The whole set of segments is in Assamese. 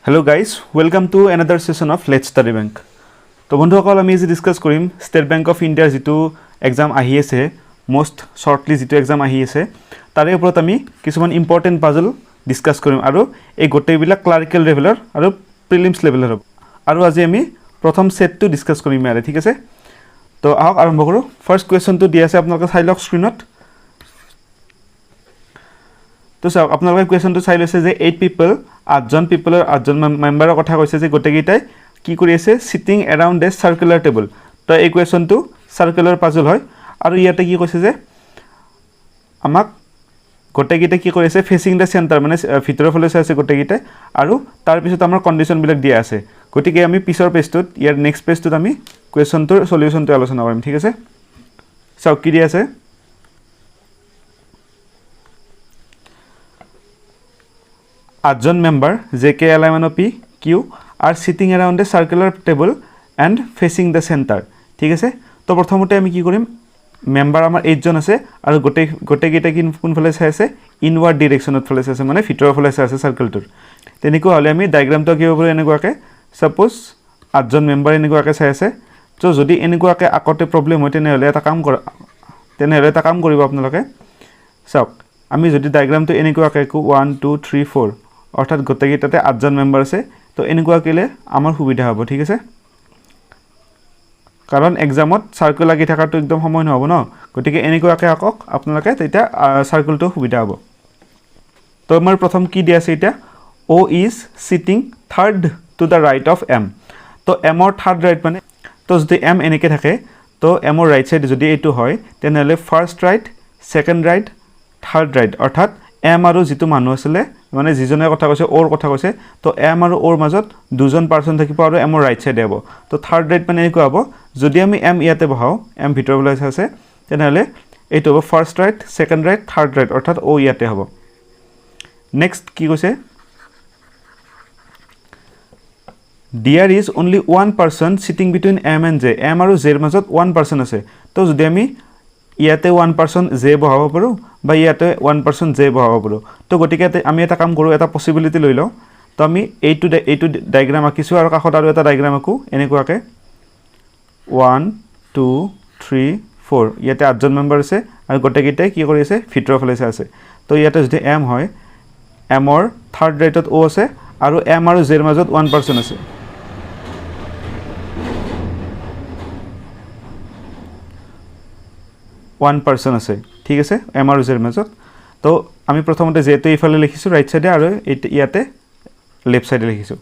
Hello guys, welcome to another session of Let's Study Bank. তো বন্ধুসকল আমি আজি ডিসকাস কৰিম ষ্টেট বেংক অফ ইণ্ডিয়াৰ যেটো এক্সাম আহি আছে মোস্ট শৰ্টলি যেটো এক্সাম আহি আছে তাৰে ওপৰত আমি কিছুমান ইম্পৰ্টেন্ট পাজল ডিসকাস কৰিম আৰু এই গোটেইবিলাক ক্লাৰিকেল লেভেলৰ আৰু প্ৰিলিমছ লেভেলৰ হ'ব আৰু আজি আমি প্ৰথম সেটটো ডিসকাস কৰিম ইয়াৰে ঠিক আছে তো আহক আৰম্ভ কৰো ফাৰ্স্ট কোৱেশ্চনটো দিয়া আছে আপোনালোকে চাই লওক স্ক্ৰিনত তো চাওক আপোনালোকে কোৱেশ্চনটো চাই লৈছে যে 8 পিপল 8জন পিপলৰ 8জন মেম্বাৰৰ কথা কৈছে যে গোটেইকেইটাই কি কৰি আছে সিটিং এৰাউন্ড এ সাৰ্কুলাৰ টেবল তো এই কোৱেশ্চনটো সাৰ্কুলাৰ পাজল হয় আৰু ইয়াতে কি কৈছে যে আমাক গোটেইকেইটা কি কৰি আছে ফেসিং দা সেন্টাৰ মানে ভিতৰৰ ফালে চাই আছে গোটেইকেইটা আৰু তাৰ পিছত আমাৰ কন্ডিশন বিলাক দিয়া আছে গতিকে আমি পিছৰ পেজটোত ইয়াৰ নেক্সট পেজটোত আমি কোৱেশ্চনটোৰ সলিউশনটো আলোচনা কৰিম ঠিক আছে চাওক কি দিয়া আছে 8জন member JK LMNOP Q are sitting around a circular table and facing the center ঠিক আছে তো প্ৰথমতে আমি কি কৰিম মেম্বাৰ আমাৰ 8জন আছে আৰু গোটেইকেইটা কোনফালে চাই আছে ইনৱাৰ্ড ডাইৰেকশনত ফালে চাই আছে মানে ভিতৰৰ ফালে চাই আছে সাৰ্কেলটোৰ তেনেকুৱা হলে আমি ডায়াগ্ৰামটো কি হ'ব এনেকুৱাকে সাপোজ 8জন মেম্বাৰ এনেকুৱাকে চাই আছে তো যদি এনেকুৱাকে আকতে প্ৰবলেম হয় তেনেহলে এটা কাম কৰিব আপোনালোকে চাওক আমি যদি ডায়াগ্ৰামটো এনেকুৱাকে 1 2 3 4 অৰ্থাৎ গোটেইকেইটাতে 8জন মেম্বাৰ আছে তো এনেকুৱা কেলে আমাৰ সুবিধা হ'ব ঠিক আছে কাৰণ এক্সামত সাৰ্কেল লাগি থাকাটো একদম সময় নহব ন গতিকে এনেকুৱাকে আকক আপোনালোকে তেতিয়া সাৰ্কেলটো সুবিধা হ'ব তো আমাৰ প্ৰথম কি দিয়া আছে এটা O is sitting third to the right of M তো M or third right মানে তো যদি M এনেকে থাকে তো M or right side যদি এটো হয় তেনেহলে first right second right third right অৰ্থাৎ M আৰু যেটো মানুহ আছিল মানে যিজনে কথা কৈছে ওৰ কথা কৈছে তো M আৰু ওৰ মাজত দুজন পাৰসন থাকিব আৰু M ৰাইট সাইড হ'ব তো থাৰ্ড ৰাইট মানে এনেকুৱা হ'ব যদি আমি M ইয়াতে বহাও M ভিতৰ ফালে আছে তেনেহলে এটো হ'ব first right second right third right অৰ্থাৎ O ইয়াতে হ'ব নেক্সট কি কৈছে There is only one person sitting between M and J M আৰু J ৰ মাজত one person আছে তো যদি আমি ইয়াতে one person J বহাব পাৰো বা ইয়াতে one person J বহাব পাৰো তো গটিকে আমি এটা কাম কৰো এটা পসিবিলিটি লৈ লও তো আমি এইটো ডায়াগ্ৰাম আকিছো আৰু কাখত আৰু এটা ডায়াগ্ৰাম আকো এনেকুৱাকে 1 2 3 4 ইয়াতে 8জন মেম্বাৰ আছে আৰু গটেকেইটাই কি কৰি আছে ভিতৰৰ ফালে আছে তো ইয়াতে যদি M হয় M ৰ থাৰ্ড ৰাইটত O আছে আৰু M আৰু J ৰ মাজত one person আছে one person আছে ঠিক আছে M আৰু J ৰ মাজত তো আমি প্ৰথমতে J টো ইফালে লিখিছো ৰাইট সাইডে আৰু ইয়াতে লেফট সাইডে লিখিছো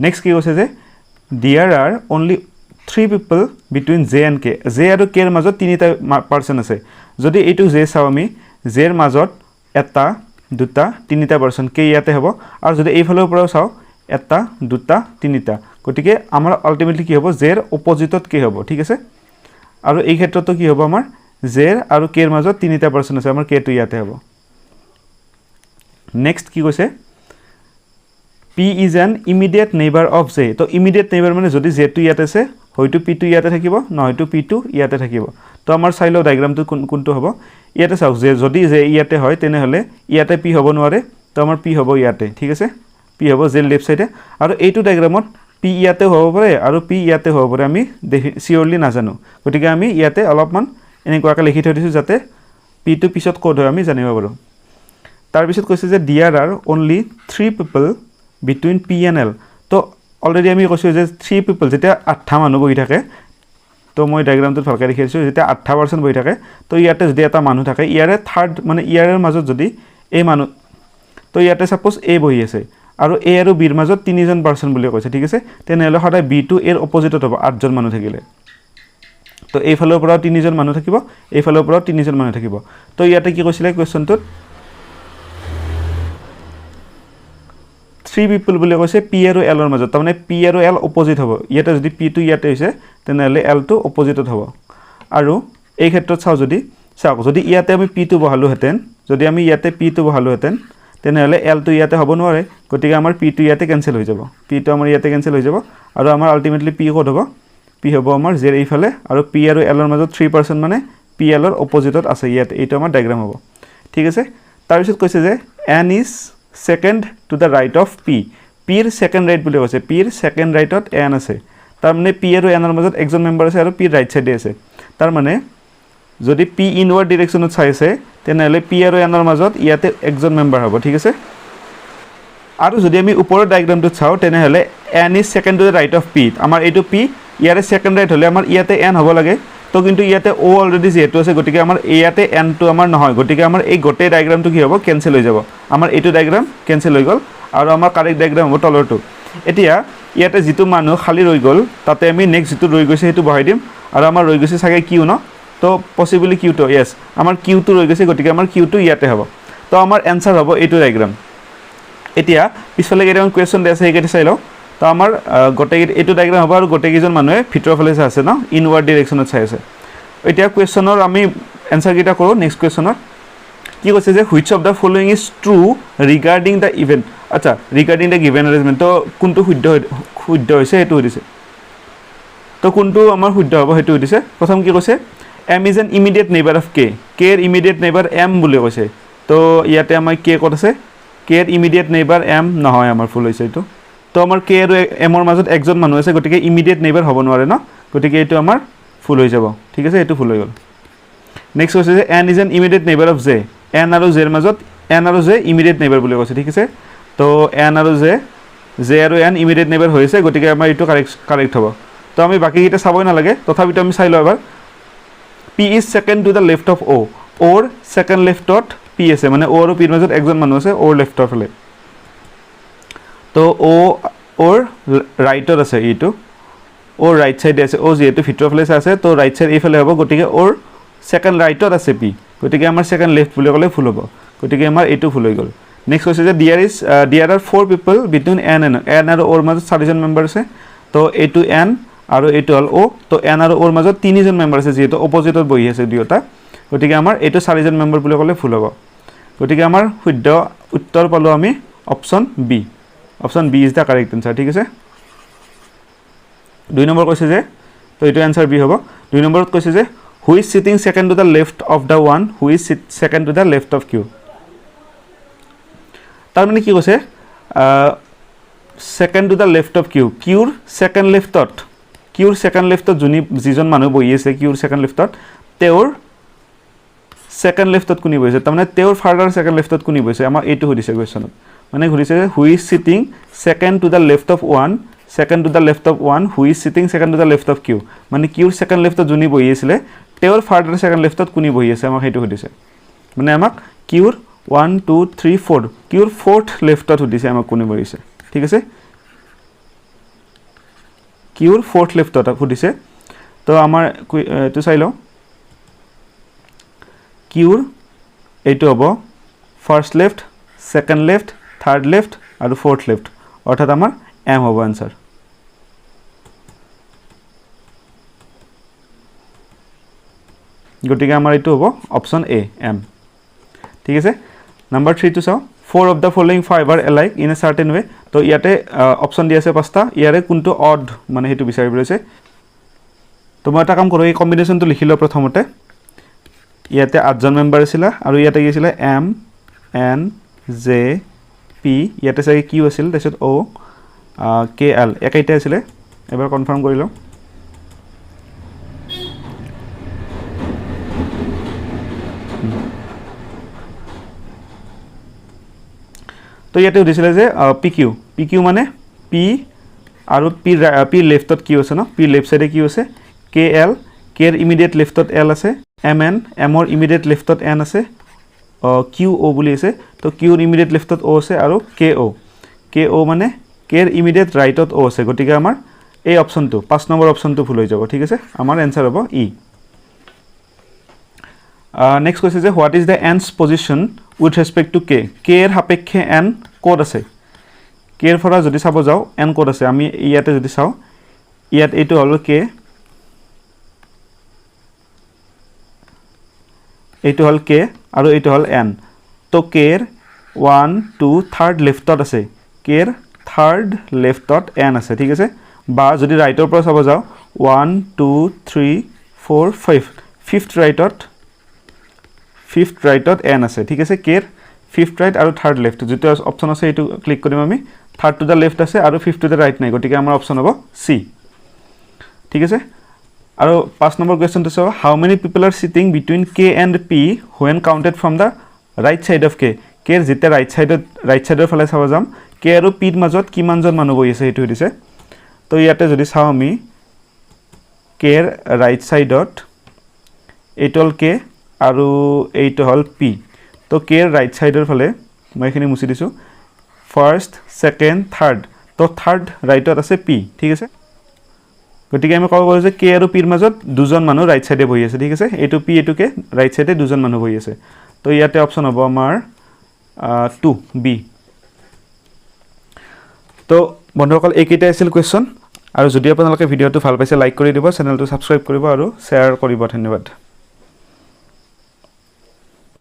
নেক্সট কি কৈছে যে there are only 3 people between J and K J আৰু K ৰ মাজত তিনিটা পাৰসন আছে যদি এইটো J চাও আমি J ৰ মাজত এটা দুটা তিনিটা পাৰসন K ইয়াতে হ'ব আৰু যদি এইফালৰ পৰা চাও এটা দুটা তিনিটা গটিকে আমাৰ আলটিমেটলি কি হ'ব J ৰ অপজিটত কি হ'ব ঠিক আছে আৰু এই ক্ষেত্ৰতো কি হ'ব আমাৰ J আৰু K ৰ মাজত তিনিটা পাৰসন আছে আমাৰ K টো ইয়াতে হ'ব নেক্সট কি কৈছে P is an immediate neighbor of J তো immediate neighbor মানে যদি J টো ইয়াতে আছে হয়তো P টো ইয়াতে থাকিব নহয়তো P টো ইয়াতে থাকিব তো আমাৰ চাইলো ডায়াগ্ৰামটো কোনটো হ'ব ইয়াতে চাওক যদি J ইয়াতে হয় তেনেহলে ইয়াতে P হ'ব নোৱাৰে তো আমাৰ P হ'ব ইয়াতে ঠিক আছে P হ'ব J লেফট সাইডে আৰু এইটো ডায়াগ্ৰামত P ইয়াতে হ'ব পাৰে আৰু P ইয়াতে হ'ব পাৰে আমি সিওৰলি নাজানো গতিকে আমি ইয়াতে অলপমান এনেকুৱাকে লিখি থৈ দিছো যাতে P টো পিছত কোড হয় আমি জানিব পাৰো তাৰ পিছত কৈছে যে there are only 3 people between P and L তো অলৰেডি আমি কৈছো যে 3 people যেতিয়া 8টা মানুহ বহি থাকে তো মই ডায়াগ্ৰামটো ভালকৈ লিখিছো যেতিয়া 8টা পাৰসন বহি থাকে তো ইয়াতে যদি এটা মানুহ থাকে ইয়াৰে থাৰ্ড মানে ইয়াৰৰ মাজত যদি এই মানুহ তো ইয়াতে সাপোজ A বহি আছে আৰু A আৰু B ৰ মাজত তিনিজন পাৰসন বুলি কৈছে ঠিক আছে তেনেহলে সদায় B টো এৰ অপজিটত হ'ব 8জন মানুহ থাকিলে তো এইফালৰ পৰা তিনিজন মানুহ থাকিব এইফালৰ পৰা তিনিজন মানুহ থাকিব তো ইয়াতে কি কৈছিলে কোৱেশ্চনটোত 3 people বুলি কৈছে P আৰু L ৰ মাজত তাৰমানে P আৰু L অপজিট হ'ব ইয়াতে যদি P টো ইয়াতে হৈছে তেনেহলে L টো অপজিটত হ'ব আৰু এই ক্ষেত্ৰত চাও যদি ইয়াতে আমি P টো বহালো হেতেন যদি আমি ইয়াতে P টো বহালো হেতেন তেনেহলে L টো ইয়াতে হ'ব নোৱাৰে গতিকে আমাৰ P টো ইয়াতে কেনসেল হৈ যাব P টো আমাৰ ইয়াতে কেনসেল হৈ যাব আৰু আমাৰ আলটিমেটলি P ক'ত হ'ব P হ'ব আমাৰ J এইফালে আৰু P আৰু L ৰ মাজত 3% মানে P L ৰ অপজিটত আছে ইয়াতে এইটো আমাৰ ডায়াগ্ৰাম হ'ব ঠিক আছে তাৰ পিছত কৈছে যে N is second to the right of P পিৰ সেকেন্ড ৰাইট বুলি কৈছে পিৰ সেকেন্ড ৰাইটত n আছে তাৰ মানে p আৰু n ৰ মাজত একজন মেম্বাৰ আছে আৰু p ৰাইট সাইডে আছে তাৰ মানে যদি p ইনৱাৰ্ড ডাইৰেকশনত চাইছে তেনেহলে p আৰু n ৰ মাজত ইয়াতে একজন মেম্বাৰ হ'ব ঠিক আছে আৰু যদি আমি ওপৰৰ ডায়াগ্ৰামটো চাও তেনেহলে n is second to the right of p আমাৰ এইটো p ইয়াৰে সেকেন্ড ৰাইট হলে আমাৰ ইয়াতে n হ'ব লাগে তো কিন্তু ইয়াতে o অলৰেডি যেটো আছে গটিকে আমাৰ ইয়াতে n টো আমাৰ নহয় গটিকে আমাৰ এই গোটে ডায়াগ্ৰামটো কি হ'ব কেনসেল হৈ যাব আমাৰ এইটো ডায়াগ্ৰাম কেনসেল হৈ গল আৰু আমাৰ কাৰেক্ট ডায়াগ্ৰাম হ'ব তলৰটো এতিয়া ইয়াতে যেটো মানুহ খালি ৰৈ গল তাতে আমি নেক্সট যেটো ৰৈ গৈছে হেতু বহাই দিম আৰু আমাৰ ৰৈ গৈছে সাগে কিউ ন তো পসিবলি কিউ টো यस আমাৰ কিউ টো ৰৈ গৈছে গটিকে আমাৰ কিউ টো ইয়াতে হ'ব তো আমাৰ आंसर হ'ব এইটো ডায়াগ্ৰাম এতিয়া পিছফালে কেইটামান কোৱেশ্চন দিয়া আছে এইকেইটা চাই লও তো আমাৰ গোটে এইটো ডায়াগ্ৰাম হ'ব আৰু গোটে কিজন মানুহে ভিতৰৰ ফালে আছে ন ইনৱাৰ্ড ডাইৰেকশনত চাই আছে এতিয়া কোৱেশ্চনৰ আমি आंसर কেইটা কৰো নেক্সট কোৱেশ্চনৰ কি কৈছে যে which of the following is true regarding the event আচ্ছা ৰিগাৰ্ডিং দা গিভেন এৰেঞ্জমেন্ট তো কোনটো শুদ্ধ হৈছে হেতু দিছে তো কোনটো আমাৰ শুদ্ধ হ'ব হেতু দিছে প্ৰথম কি কৈছে m is an immediate neighbor of k k এর immediate neighbor m বুলি কৈছে তো ইয়াতে আমাৰ k কত আছে k এৰ immediate neighbor m নহয় আমাৰ ফুল হৈছে এটো তো আমাৰ k আৰু m ৰ মাজত একজন মানুহ আছে গটিকে immediate neighbor হ'ব নোৱাৰে ন গটিকে এটো আমাৰ ফুল হৈ যাব ঠিক আছে এটো ফুল হৈ গল নেক্সট কৈছে যে n is an immediate neighbor of j n আৰু j এৰ মাজত n আৰু j immediate neighbor বুলি কৈছে ঠিক আছে তো n আৰু j আৰু n immediate neighbor হৈছে গটিকে আমাৰ এটো কারেক্ট হ'ব তো আমি বাকি কিটা চাবই না লাগে তথাপিতো আমি চাই লও এবাৰ p is second to the left of o or second left dot p আছে মানে o আৰু p এর মাজত একজন মানুহ আছে o left of ফালে তো o or রাইটত আছে এইটো o রাইট সাইডে আছে o যেটো ভিতৰৰ ফালে আছে তো রাইট সাইড এইফালে হ'ব গটিকে or second রাইটত আছে p গটিকে আমাৰ second left বুলি কলে ফুল হ'ব গটিকে আমাৰ এইটো ফুল হৈ গল নেক্সট কৈছে যে there are four people between n আৰু o ৰ মাজত চাৰিজন মেম্বাৰ আছে তো এইটো n আৰু এইটো হল o তো n আৰু o ৰ মাজত তিনিজন মেম্বাৰ আছে যেটো অপোজিটত বহি আছে দুয়োটা গটিকে আমাৰ এইটো চাৰিজন মেম্বাৰ বুলি কলে ফুল হ'ব গটিকে আমাৰ শুদ্ধ উত্তৰ পালো আমি option B is the correct answer ঠিক আছে দুই নম্বৰ কৈছে যে তো এইটো आंसर বি হ'ব দুই নম্বৰত কৈছে যে who is sitting second to the left of the one who is second to the left of q তাৰ মানে কি কৈছে second to the left of q qৰ second leftত কিউৰ সেকেন্ড লেফটত যিজন মানুহ বহি আছে কিউৰ সেকেন্ড লেফটত তেওঁৰ সেকেন্ড লেফটত কোনি বহিছে তাৰমানে তেওঁৰ ফাৰ্দাৰ সেকেন্ড লেফটত কোনি বহিছে আমাৰ এইটো সুধিছে কোৱেশ্চনত মানে সুধিছে who is sitting second to the left of one who is sitting second to the left of Q মানে কিউৰ সেকেন্ড লেফটত যোনি বহি আছিল তেওঁৰ ফাৰ্দাৰ সেকেন্ড লেফটত কোনি বহি আছে আমাক সেইটো সুধিছে মানে আমাক কিউৰ 1 2 3 4 কিউৰ ফোৰ্থ লেফটত সুধিছে আমাক কোনি বহিছে ঠিক আছে কিউৰ ফোৰ্থ লেফটত সুধিছে তো আমাৰ এটো চাই লও কিউৰ এইটো হ'ব first left second left third left আৰু ফোৰ্থ লেফট অৰ্থাৎ আমাৰ এম হ'ব आंसर গটিকে আমাৰ এইটো হ'ব অপচন এ এম ঠিক আছে নাম্বাৰ 3 টো চাও four of the following five are alike in a certain way তো ইয়াতে অপচন দি আছে পাঁচটা ইয়াৰে কোনটো অড মানে হেতু বিচাৰিব আছে তো মই এটা কাম কৰো এই কম্বিনেশনটো লিখিলো প্ৰথমতে ইয়াতে আঠজন মেম্বাৰ আছিল আৰু ইয়াতে কি আছিল এম এন জে পি ইয়াতে চাগে কিউ আছিল তাৰপিছত ও কে এল একাইটা আছিল এবাৰ কনফাৰ্ম কৰি লও তো ইয়াতে উঠিছিল যে পি কিউ মানে পি আৰু পি লেফটত কিউ আছে ন পি লেফট সাইডে কিউ আছে কে এল কে এর ইমিডিয়েট লেফটত এল আছে এম এন এম এর ইমিডিয়েট লেফটত এন আছে কিউ ও বুলি আছে তো কিউৰ ইমিডিয়েট লেফটত ও আছে আৰু কে ও মানে কে এৰ ইমিডিয়েট ৰাইটত ও আছে গটিকে আমাৰ এই অপচনটো 5 নম্বৰ অপচনটো ফুল হৈ যাব ঠিক আছে আমাৰ आंसर হ'ব ই নেক্সট কৈছে যে what is the N's position with respect to K K এৰ সাপেক্ষে এন কোড আছে কে এৰ ফৰা যদি চাব যাও এন কোড আছে আমি ইয়াতে যদি চাও ইয়াত এইটো হল কে এইটো হল কে আৰু এইটো হল এন তো কে এৰ 1 2 থাৰ্ড লেফটত আছে কে এৰ থাৰ্ড লেফটত এন আছে ঠিক আছে বা যদি ৰাইটৰ পৰা চাব যাও 1 2 3 4 5 ফিফথ ৰাইটত এন আছে ঠিক আছে কে এৰ ফিফথ ৰাইট আৰু থাৰ্ড লেফট যেটো অপচন আছে এইটো ক্লিক কৰিম আমি থাৰ্ড টু দা লেফট আছে আৰু ফিফথ টু দা ৰাইট নাই গতিকে আমাৰ অপচন হ'ব সি ঠিক আছে আৰু 5 নম্বৰ কোৱেশ্চনটো চাও how many people are sitting between K and P when counted from the right side of k K যেতে ৰাইট সাইডৰ ফালে চাব যাম কে আৰু পিৰ মাজত কিমানজন মানুহ বহি আছে এইটো দিছে তো ইয়াতে যদি চাও আমি কেৰ ৰাইট সাইডত এইটল কে আৰু এইটো হল পি তো কেৰ ৰাইট সাইডৰ ফালে মই এখিনি মুছি দিছো ফাৰ্স্ট সেকেন্ড থাৰ্ড তো থাৰ্ড ৰাইটত আছে পি ঠিক আছে গতিকে আমি কব যে কে আৰু পিৰ মাজত দুজন মানুহ ৰাইট সাইডে বহি আছে ঠিক আছে এইটো পি এইটো কে ৰাইট সাইডে দুজন মানুহ বহি আছে তো ইয়াতে অপচন হ'ব আমাৰ 2 বি তো বন্ধুসকল এইকেইটা আছিল কোৱেশ্চন আৰু যদি আপোনালোকে ভিডিওটো ভাল পাইছে লাইক কৰি দিব চেনেলটো সাবস্ক্ৰাইব কৰিব আৰু শ্বেয়াৰ কৰিব ধন্যবাদ